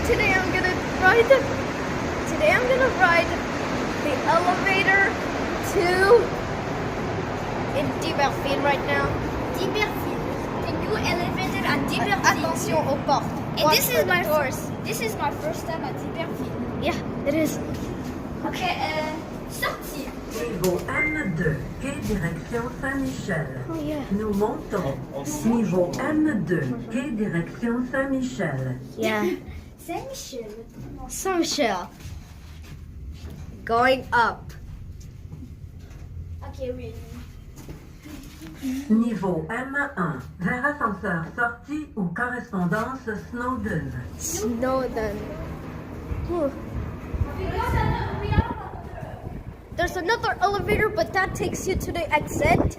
Today I'm gonna ride the elevator to in D'Iberville right now. D'Iberville. The new elevator at D'Iberville. Attention aux portes. And Watch this for is the my doors. this is my first time at D'Iberville. Yeah, it is. Okay, sortir. Niveau M2, quai direction Saint-Michel. Oh yeah. Nous montons. Niveau M2, quai direction Saint-Michel. Yeah. Saint-Michel. Saint-Michel. Going up. Okay, ready. Niveau M1, vers ascenseur sortie ou correspondance Snowden. Snowden. Whew. There's another elevator, but that takes you to the exit.